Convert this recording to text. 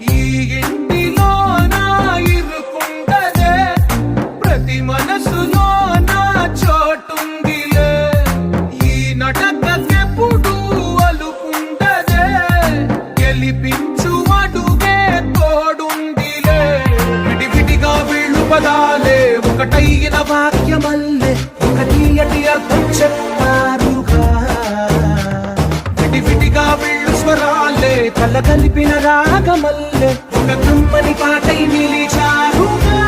ఈ ఇంటిలో నా ఇరుకుండదే, ప్రతి మనసులో నా చోటుందిలే. ఈ నటకెప్పుడు అలుకుండదే, గెలిపించు అడుగే తోడుందిలే. విడివిడిగా వీళ్ళు పదాలే ఒకటైన వాక్యమల్లే, ఒక తీయటి అర్థం చెప్పారుగా. విడివిడిగా వీళ్ళు స్వరాలే కల కలిపిన రాగమల్లే, ఒక కమ్మని పాటై నిలిచారుగా.